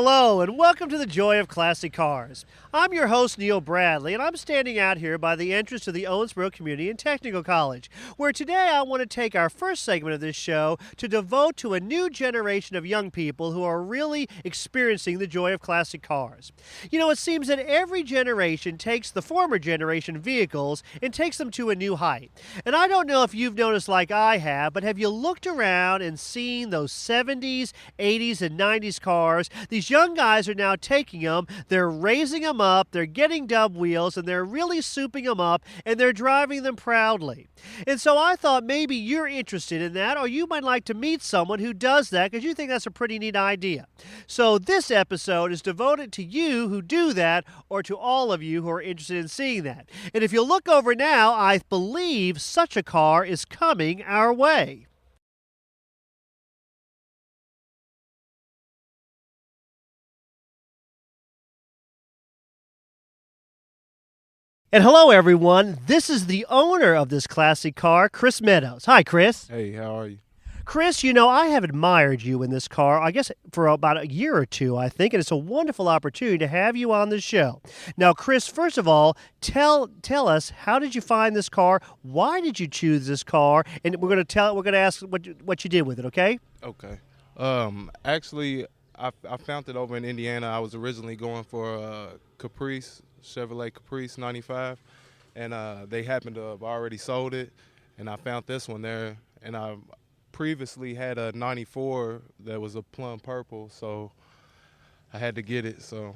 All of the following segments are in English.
Hello, and welcome to the Joy of Classic Cars. I'm your host, Neil Bradley, and I'm standing out here by the entrance to the Owensboro Community and Technical College, where today I want to take our first segment of this show to devote to a new generation of young people who are really experiencing the joy of classic cars. You know, it seems that every generation takes the former generation vehicles and takes them to a new height. And I don't know if you've noticed like I have, but have you looked around and seen those 70s, 80s, and 90s cars? These young guys are now taking them, they're raising them up, they're getting dub wheels, and they're really souping them up, and they're driving them proudly. And so I thought maybe you're interested in that, or you might like to meet someone who does that because you think that's a pretty neat idea. So this episode is devoted to you who do that, or to all of you who are interested in seeing that. And if you look over now, I believe such a car is coming our way. And hello, everyone. This is the owner of this classic car, Chris Meadows. Hi, Chris. Hey, how are you? Chris, you know, I have admired you in this car, I guess, for about a year or two, I think, and it's a wonderful opportunity to have you on the show. Now, Chris, first of all, tell us, how did you find this car? Why did you choose this car? And we're going to ask what you did with it, okay? Okay. Actually, I found it over in Indiana. I was originally going for a Chevrolet Caprice 95, and they happened to have already sold it, and I found this one there, and I previously had a 94 that was a plum purple, so I had to get it. So.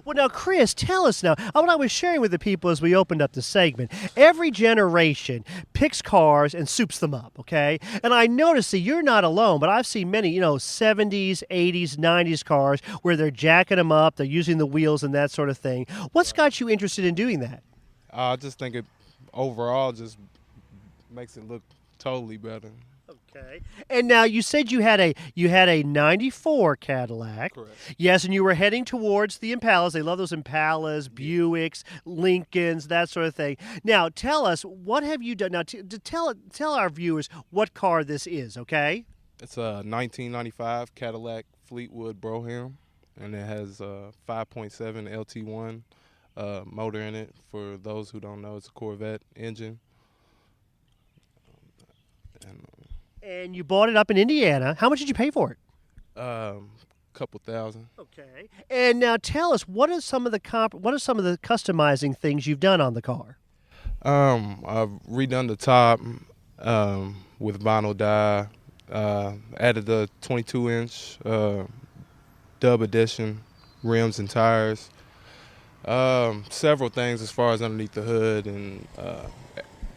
Well, now, Chris, tell us now, what I was sharing with the people as we opened up the segment, every generation picks cars and soups them up, okay? And I noticed that you're not alone, but I've seen many, 70s, 80s, 90s cars where they're jacking them up, they're using the wheels and that sort of thing. What's got you interested in doing that? I just think it overall just makes it look totally better. Okay. And now you said you had a 94 Cadillac. Correct. Yes, and you were heading towards the Impalas. They love those Impalas, Buicks, Lincolns, that sort of thing. Now, tell us, what have you done? Now, tell our viewers what car this is, okay? It's a 1995 Cadillac Fleetwood Brougham, and it has a 5.7 LT1 motor in it. For those who don't know, it's a Corvette engine. And you bought it up in Indiana. How much did you pay for it? Couple thousand. Okay. And now tell us, what are some of the customizing things you've done on the car? I've redone the top with vinyl dye. Added the 22-inch dub edition rims and tires. Several things as far as underneath the hood, and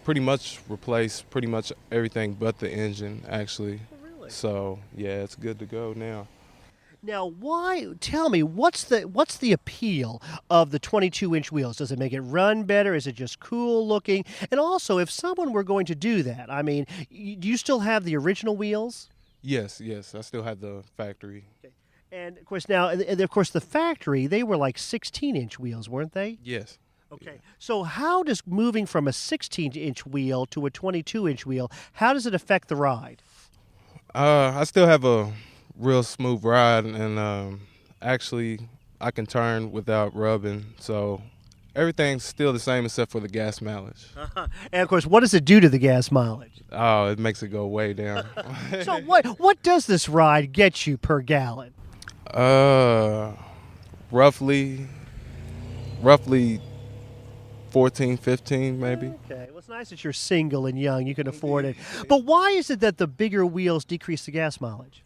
pretty much replaced pretty much everything but the engine, actually. Oh, really? So yeah, it's good to go now. Now, tell me, what's the appeal of the 22-inch wheels? Does it make it run better? Is it just cool looking? And also, if someone were going to do that, I mean, do you still have the original wheels? Yes, I still have the factory. Okay. And of course the factory, they were like 16-inch wheels, weren't they? Yes. Okay, so how does moving from a 16-inch wheel to a 22-inch wheel, how does it affect the ride? I still have a real smooth ride, and actually I can turn without rubbing, so everything's still the same except for the gas mileage. And of course, what does it do to the gas mileage? Oh, it makes it go way down. So what does this ride get you per gallon? Roughly 14, 15 maybe. Okay, well, it's nice that you're single and young. You can afford it. But why is it that the bigger wheels decrease the gas mileage?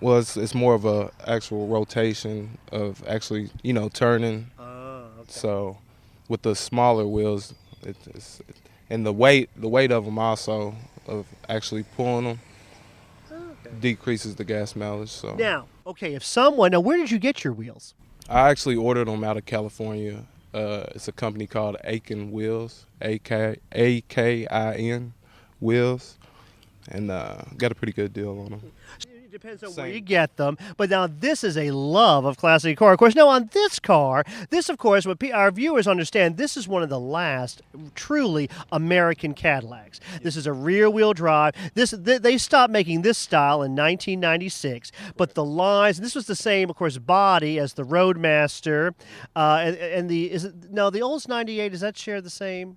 Well, it's more of a actual rotation of actually, turning. Oh, okay. So with the smaller wheels, and the weight of them also, of actually pulling them, decreases the gas mileage. So now, where did you get your wheels? I actually ordered them out of California. It's a company called Aiken Wheels, A-K-I-N Wheels, and got a pretty good deal on them. depends on where Same. you get them. But now this is a love of classic car. Of course, now on this car, this, of course, what our viewers understand, this is one of the last truly American Cadillacs. This is a rear-wheel drive. They stopped making this style in 1996. But the lines, this was the same, of course, body as the Roadmaster. And the Olds 98, does that share the same?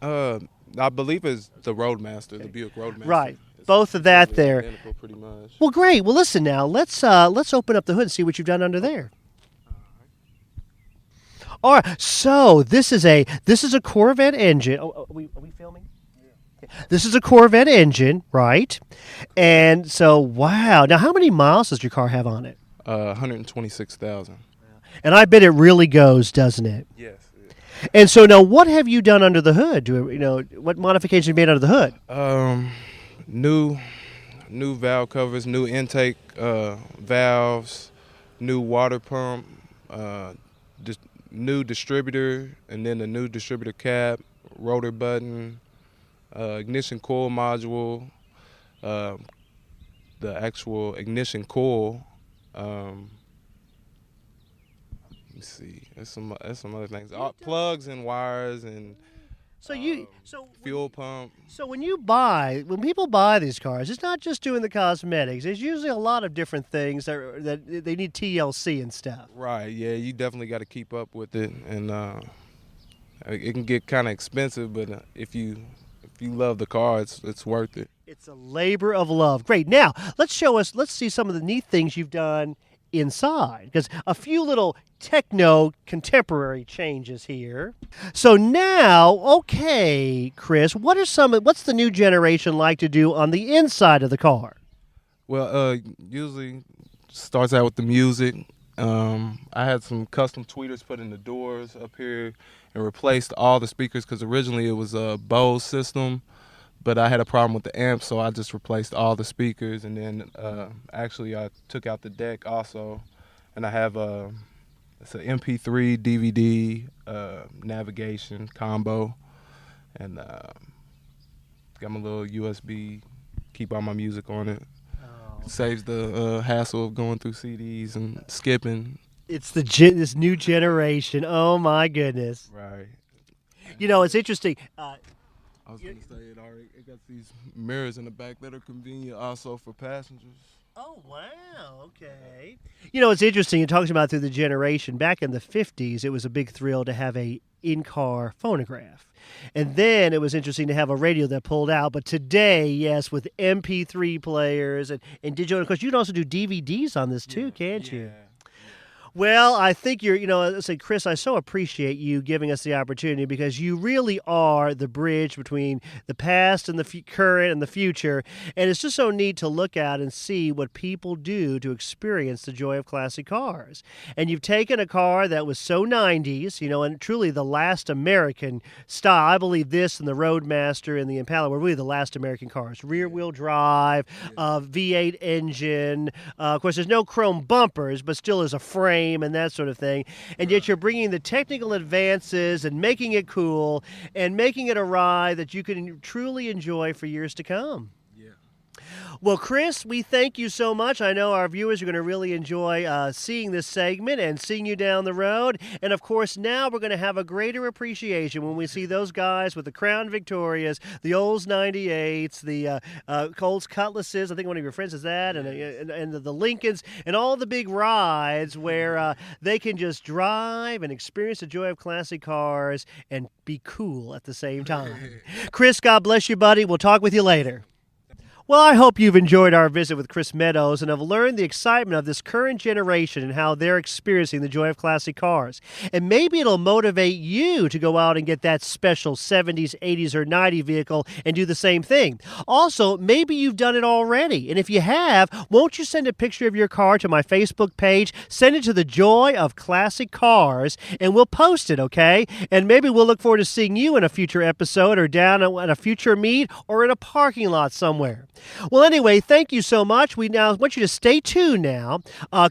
I believe it's the Roadmaster, the Buick Roadmaster. Right. Both of that there. Identical, pretty much. Well, great. Well, listen now. Let's open up the hood and see what you've done under there. All right. So this is a Corvette engine. Oh, are we filming? Yeah. This is a Corvette engine, right? And so, wow. Now, how many miles does your car have on it? 126,000. And I bet it really goes, doesn't it? Yes. And so now, what have you done under the hood? What modifications have you made under the hood? New valve covers, new intake valves, new water pump, new distributor, and then a new distributor cap, rotor button, ignition coil module, the actual ignition coil. Let me see. There's some other things. Plugs and wires and fuel pump. So when people buy these cars, it's not just doing the cosmetics. There's usually a lot of different things that they need TLC and stuff. Right. Yeah, you definitely got to keep up with it, and it can get kind of expensive. But if you love the car, it's worth it. It's a labor of love. Great. Now let's see some of the neat things you've done inside, because a few little techno contemporary changes here. So now, okay, Chris, what's the new generation like to do on the inside of the car? Well, usually starts out with the music. I had some custom tweeters put in the doors up here and replaced all the speakers, because originally it was a Bose system, but I had a problem with the amp, so I just replaced all the speakers. And then actually I took out the deck also, and I have it's an MP3 DVD navigation combo, and got my little USB, keep all my music on it. Saves the hassle of going through CDs and skipping. It's this new generation. Oh my goodness! Right. It's interesting. I was going to say it got these mirrors in the back that are convenient also for passengers. Oh, wow. Okay. It's interesting. It talks about through the generation. Back in the 50s, it was a big thrill to have a in-car phonograph. And then it was interesting to have a radio that pulled out. But today, yes, with MP3 players and digital. And of course, you can also do DVDs on this too, can't you? Well, I think I say, Chris, I so appreciate you giving us the opportunity, because you really are the bridge between the past and the current and the future. And it's just so neat to look at and see what people do to experience the joy of classic cars. And you've taken a car that was so 90s, and truly the last American style. I believe this and the Roadmaster and the Impala were really the last American cars. Rear-wheel drive, V8 engine. Of course, there's no chrome bumpers, but still is a frame and that sort of thing, and yet you're bringing the technical advances and making it cool and making it a ride that you can truly enjoy for years to come. Well, Chris, we thank you so much. I know our viewers are going to really enjoy seeing this segment and seeing you down the road. And, of course, now we're going to have a greater appreciation when we see those guys with the Crown Victorias, the Olds 98s, the Colts Cutlasses. I think one of your friends is that, and the Lincolns, and all the big rides where they can just drive and experience the joy of classic cars and be cool at the same time. Chris, God bless you, buddy. We'll talk with you later. Well, I hope you've enjoyed our visit with Chris Meadows and have learned the excitement of this current generation and how they're experiencing the joy of classic cars. And maybe it'll motivate you to go out and get that special 70s, 80s, or 90s vehicle and do the same thing. Also, maybe you've done it already. And if you have, won't you send a picture of your car to my Facebook page? Send it to the Joy of Classic Cars, and we'll post it, okay? And maybe we'll look forward to seeing you in a future episode or down at a future meet or in a parking lot somewhere. Well, anyway, thank you so much. We now want you to stay tuned now.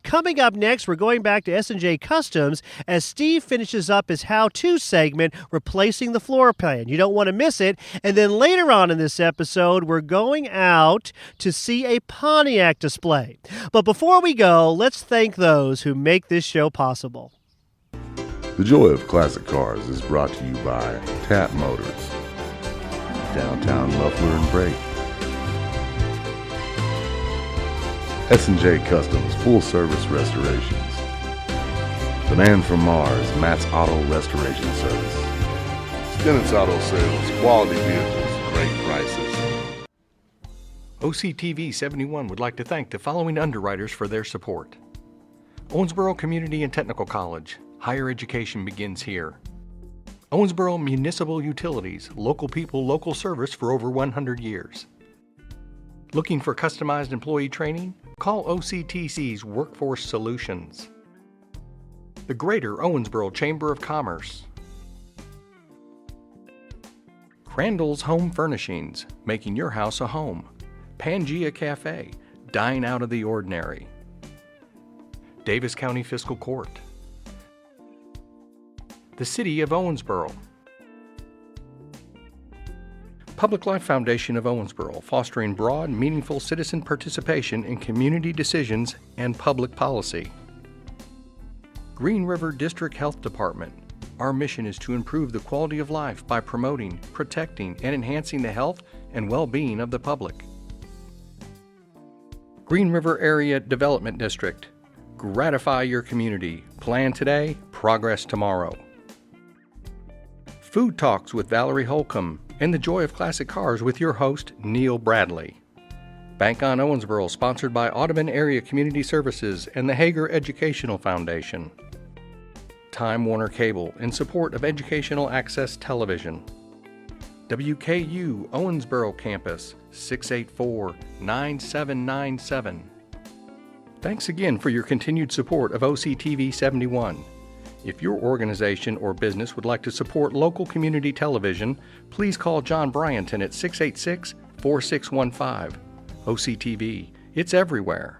Coming up next, we're going back to S&J Customs as Steve finishes up his how-to segment, replacing the floor pan. You don't want to miss it. And then later on in this episode, we're going out to see a Pontiac display. But before we go, let's thank those who make this show possible. The Joy of Classic Cars is brought to you by Tap Motors, Downtown Muffler and Brake, S&J Customs Full Service Restorations, The Man from Mars Matt's Auto Restoration Service, Stennon's Auto Sales, quality vehicles, great prices. OCTV 71 would like to thank the following underwriters for their support. Owensboro Community and Technical College. Higher education begins here. Owensboro Municipal Utilities. Local people, local service for over 100 years. Looking for customized employee training? Call OCTC's Workforce Solutions. The Greater Owensboro Chamber of Commerce. Crandall's Home Furnishings, making your house a home. Pangea Cafe, dine out of the ordinary. Davis County Fiscal Court. The City of Owensboro. Public Life Foundation of Owensboro, fostering broad, meaningful citizen participation in community decisions and public policy. Green River District Health Department. Our mission is to improve the quality of life by promoting, protecting, and enhancing the health and well-being of the public. Green River Area Development District. Gratify your community. Plan today, progress tomorrow. Food Talks with Valerie Holcomb and The Joy of Classic Cars with your host, Neil Bradley. Bank on Owensboro, sponsored by Audubon Area Community Services and the Hager Educational Foundation. Time Warner Cable in support of Educational Access Television. WKU Owensboro Campus, 684-9797. Thanks again for your continued support of OCTV 71. If your organization or business would like to support local community television, please call John Bryanton at 686-4615. OCTV, it's everywhere.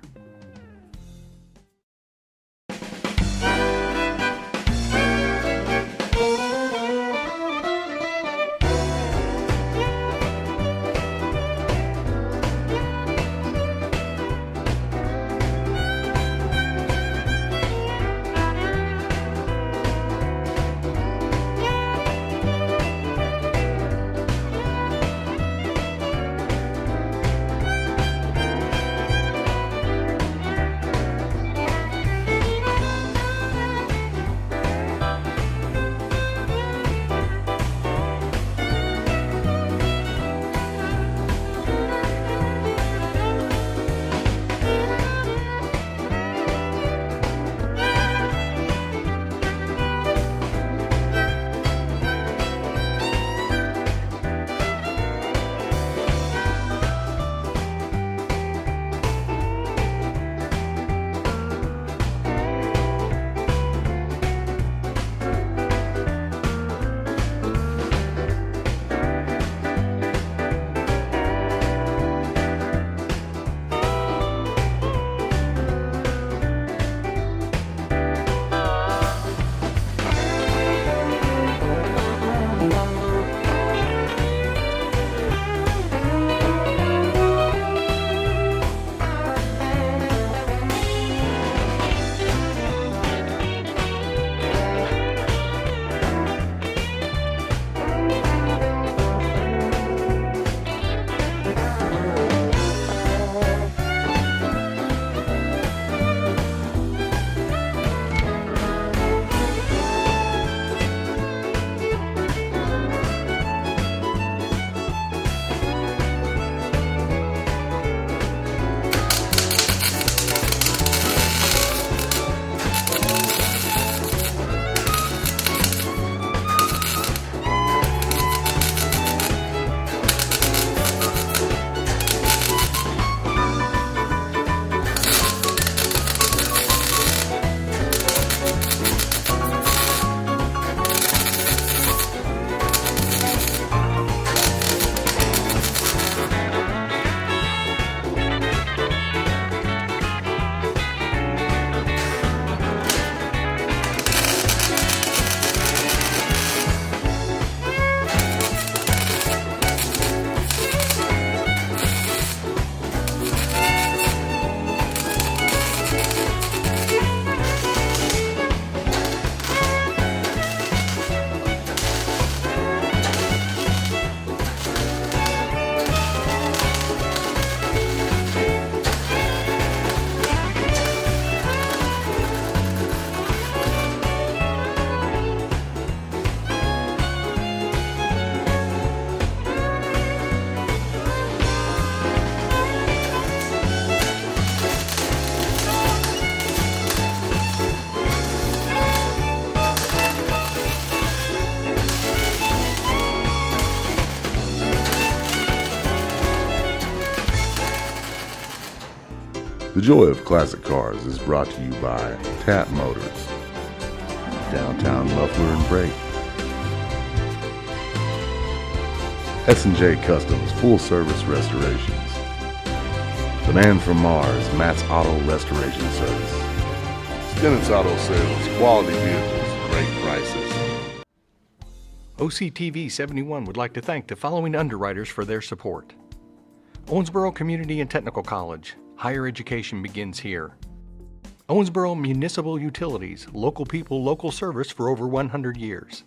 The joy of classic cars is brought to you by Tap Motors, Downtown Muffler and Brake, S&J Customs Full Service Restorations, The Man from Mars, Matt's Auto Restoration Service, Stinnet's Auto Sales, quality vehicles, great prices. OCTV 71 would like to thank the following underwriters for their support. Owensboro Community and Technical College. Higher education begins here. Owensboro Municipal Utilities. Local people, local service for over 100 years.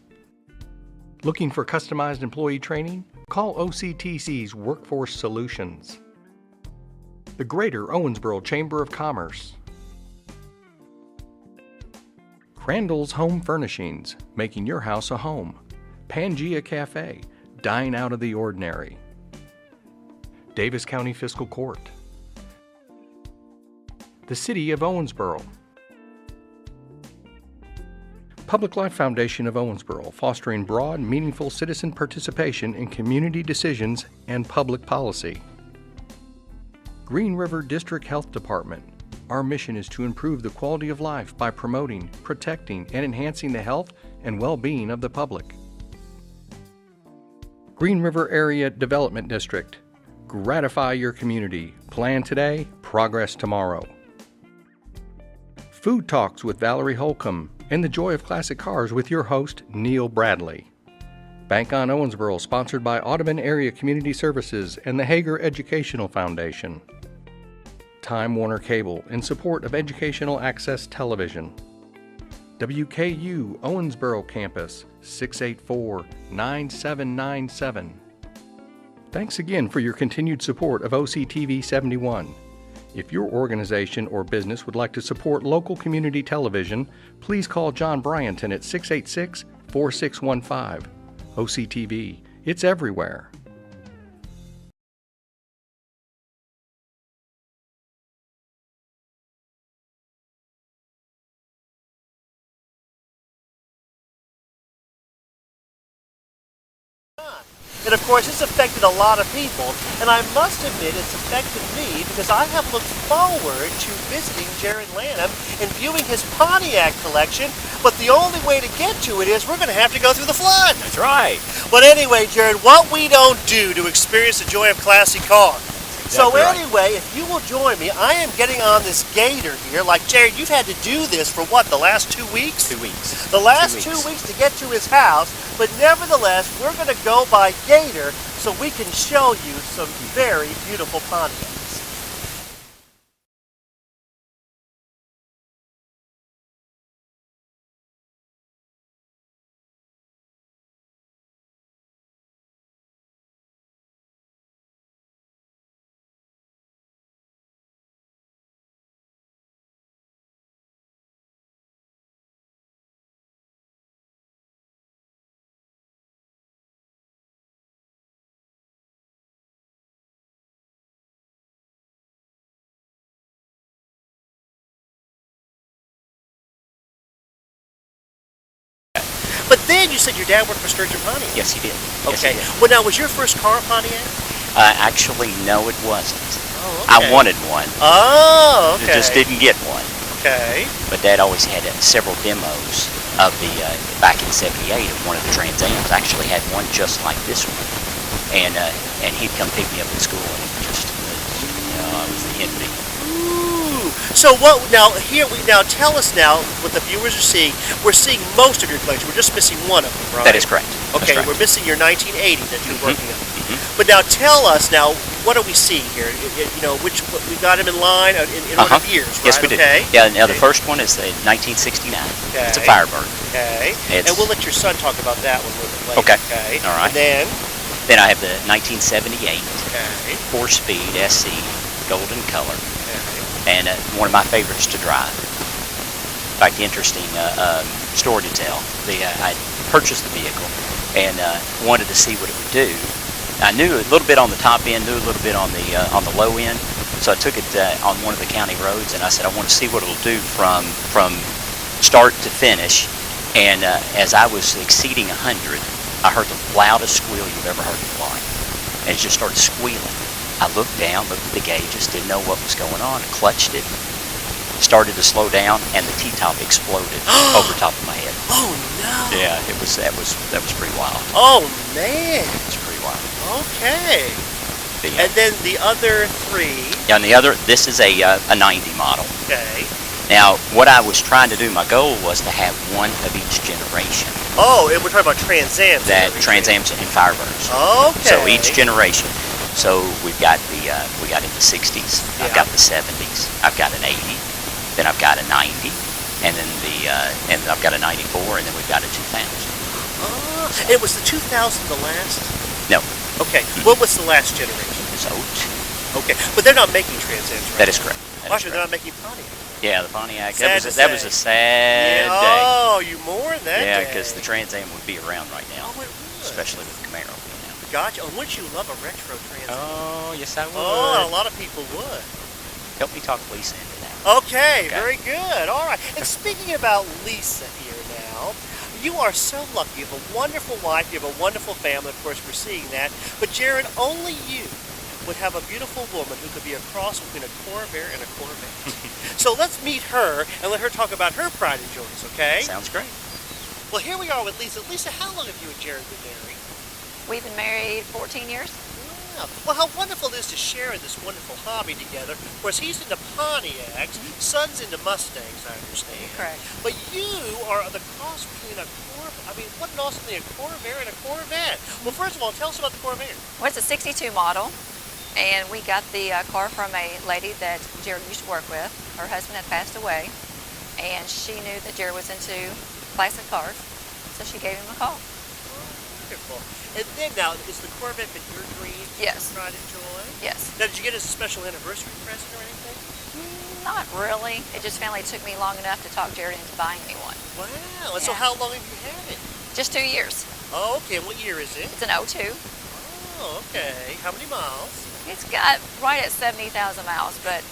Looking for customized employee training? Call OCTC's Workforce Solutions. The Greater Owensboro Chamber of Commerce. Crandall's Home Furnishings. Making your house a home. Pangea Cafe. Dine out of the ordinary. Davis County Fiscal Court. The City of Owensboro. Public Life Foundation of Owensboro, fostering broad, meaningful citizen participation in community decisions and public policy. Green River District Health Department. Our mission is to improve the quality of life by promoting, protecting, and enhancing the health and well-being of the public. Green River Area Development District. Gratify your community. Plan today, progress tomorrow. Food Talks with Valerie Holcomb and the Joy of Classic Cars with your host, Neil Bradley. Bank on Owensboro, sponsored by Audubon Area Community Services and the Hager Educational Foundation. Time Warner Cable in support of Educational Access Television. WKU Owensboro Campus, 684-9797. Thanks again for your continued support of OCTV 71. If your organization or business would like to support local community television, please call John Bryanton at 686-4615. OCTV, it's everywhere. And of course, it's affected a lot of people, and I must admit it's affected me because I have looked forward to visiting Jared Lanham and viewing his Pontiac collection, but the only way to get to it is we're going to have to go through the flood. That's right. But anyway, Jared, what we don't do to experience the joy of classic cars. So anyway, if you will join me, I am getting on this gator here. Like, Jared, you've had to do this for what, the last 2 weeks? 2 weeks. The last 2 weeks to get to his house, but nevertheless, we're going to go by gator so we can show you some very beautiful Pontiacs. But then you said your dad worked for Sturgeon Pontiac. Yes, he did. Okay. Yes, he did. Well, now, was your first car a Pontiac? Actually, no, it wasn't. Oh, okay. I wanted one. Oh, okay. Just didn't get one. Okay. But Dad always had several demos of the, back in '78, of one of the Trans Ams. I actually had one just like this one. And he'd come pick me up at school, and it just was, I was the envy. Ooh. So what, now tell us now what the viewers are seeing. We're seeing most of your collection. We're just missing one of them, right? That is correct. Okay, That's correct. we're missing your 1980 that you're working on. But now tell us now, what are we seeing here? You know, which we got them in line in order of years, right? Yes, we did. Okay. Yeah, now the first one is the 1969. Okay. It's a Firebird. Okay. It's, and we'll let your son talk about that one a little bit later. Okay. Okay. All right. And then I have the 1978 okay. 4-speed SC golden color. Okay. And one of my favorites to drive. In fact, interesting story to tell. I purchased the vehicle and wanted to see what it would do. I knew a little bit on the top end, knew a little bit on the low end, so I took it on one of the county roads, and I said I want to see what it'll do from start to finish. And as I was exceeding 100, I heard the loudest squeal you've ever heard in your life, and it just started squealing. I looked down, looked at the gauges, didn't know what was going on, clutched it, started to slow down, and the T-top exploded over top of my head. Oh no! Yeah, that was pretty wild. Oh man! It was pretty wild. Okay. The, And then the other three. yeah, and the other, this is a 90 model. Okay. Now, what I was trying to do, my goal was to have one of each generation. Oh, and we're talking about Trans Ams. That Trans Ams and Firebirds. Okay. So each generation. So we got in the 60s. I've got the 70s. I've got an 80. Then I've got a 90, and then and I've got a 94, and then we've got a 2000. It was the 2000 the last? No. Okay. What was the last generation? It's 02. Okay, but they're not making Trans Ams right That is now. correct. That is Actually, they're correct. not making Pontiac. Yeah, the Pontiac. Sad That was a sad day. Oh, you mourn that Yeah, day. because the Trans Am would be around right now, Oh, it would. especially with Camaro being out. Gotcha. And wouldn't you love a retro Trans Am? Oh, yes, I would. Oh, a lot of people would. Help me talk Lisa into that. Okay, very good. All right. And speaking about Lisa here now, you are so lucky. You have a wonderful wife. You have a wonderful family. Of course, we're seeing that. But Jared, only you would have a beautiful woman who could be a cross between a Corvair and a Corvette. So let's meet her and let her talk about her pride and joys, okay? Sounds great. Well, here we are with Lisa. Lisa, how long have you and Jared been married? We've been married 14 years. Wow. Well, how wonderful it is to share in this wonderful hobby together. Of course, he's into Pontiacs, son's into Mustangs, I understand. Correct. But you are the cross between a what an awesome thing, a Corvair and a Corvette. Well, first of all, tell us about the Corvair. Well, it's a 62 model, and we got the car from a lady that Jared used to work with. Her husband had passed away, and she knew that Jared was into classic cars, so she gave him a call. Wonderful. And then now, is the Corvette been your dream? Yes. Pride and joy? Yes. Now, did you get it as a special anniversary present or anything? Not really. It just finally took me long enough to talk Jared into buying me one. Wow. And so Yeah. how long have you had it? Just 2 years. Oh, okay. And what year is it? It's an 02. Oh, okay. How many miles? It's got right at 70,000 miles, but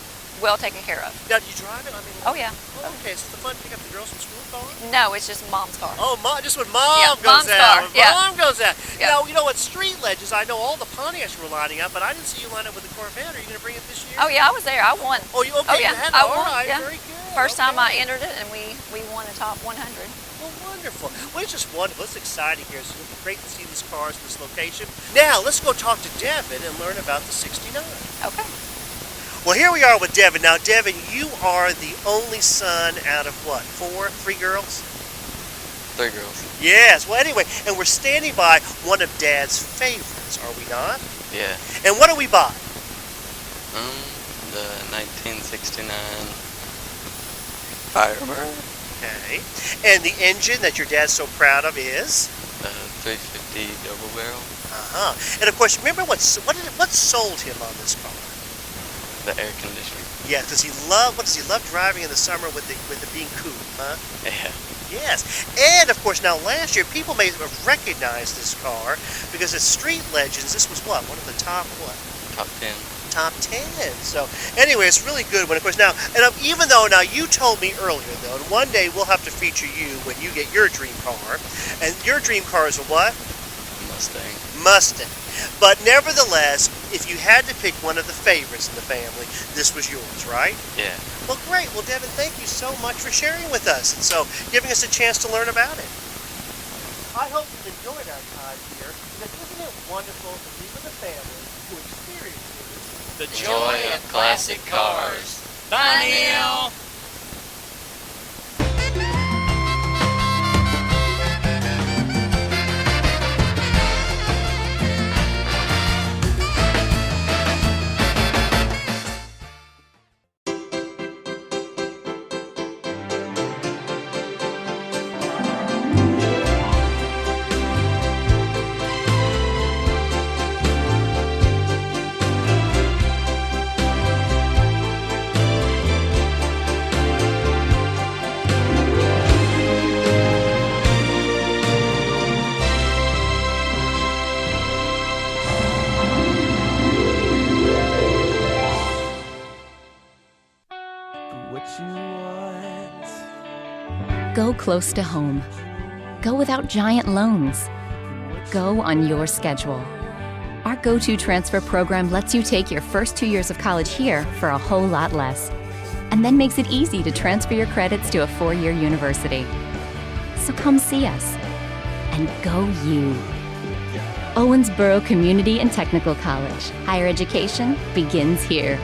well taken care of. Now, do you drive it? I mean, Oh, yeah. Oh, okay. So it's the fun to pick up the girls from school car? No, it's just Mom's car. Oh, just when Mom Yeah, goes Mom's out. car, When yeah. Mom goes out. Yeah. Now, you know what, Street Legends, I know all the Pontiacs were lining up, but I didn't see you line up with the Corvette. Are you going to bring it this year? Oh, yeah, I was there. I won. Oh, you okay? Oh, yeah. You had it. I All won, right, yeah. very good. First time I Okay. entered it, and we won the top 100. Well, wonderful. Well, it's just wonderful. It's exciting here. So it'll be great to see these cars in this location. Now, let's go talk to Devin and learn about the 69. Okay. Well, here we are with Devin. Now, Devin, you are the only son out of what? 3 girls? 3 girls. Yes. Well, anyway, and we're standing by one of Dad's favorites, are we not? Yeah. And what do we buy? The 1969 Firebird. Okay. And the engine that your dad's so proud of is? 350 double barrel. Uh-huh. And of course, remember what sold him on this car? The air conditioning. Yeah, because what does he love driving in the summer with the being coupe, huh? Yeah. Yes. And of course, now last year, people may have recognized this car because at Street Legends, this was what? One of the top what? Top 10. Top 10. So anyway, it's really good when, of course, now, and even though now you told me earlier, though, and one day we'll have to feature you when you get your dream car, and your dream car is a what? Mustang. Mustang. But nevertheless, if you had to pick one of the favorites in the family, this was yours, right? Yeah. Well, great. Well, Devin, thank you so much for sharing with us, and so giving us a chance to learn about it. I hope you've enjoyed our time here, because isn't it wonderful to be with a family who experiences The joy of classic cars. Bye now. Go close to home. Go without giant loans. Go on your schedule. Our Our Go-To Transfer program lets you take your first 2 years of college here for a whole lot less, and then makes it easy to transfer your credits to a 4-year university. So come see us, and go you. Owensboro Community and Technical College. Higher education begins here.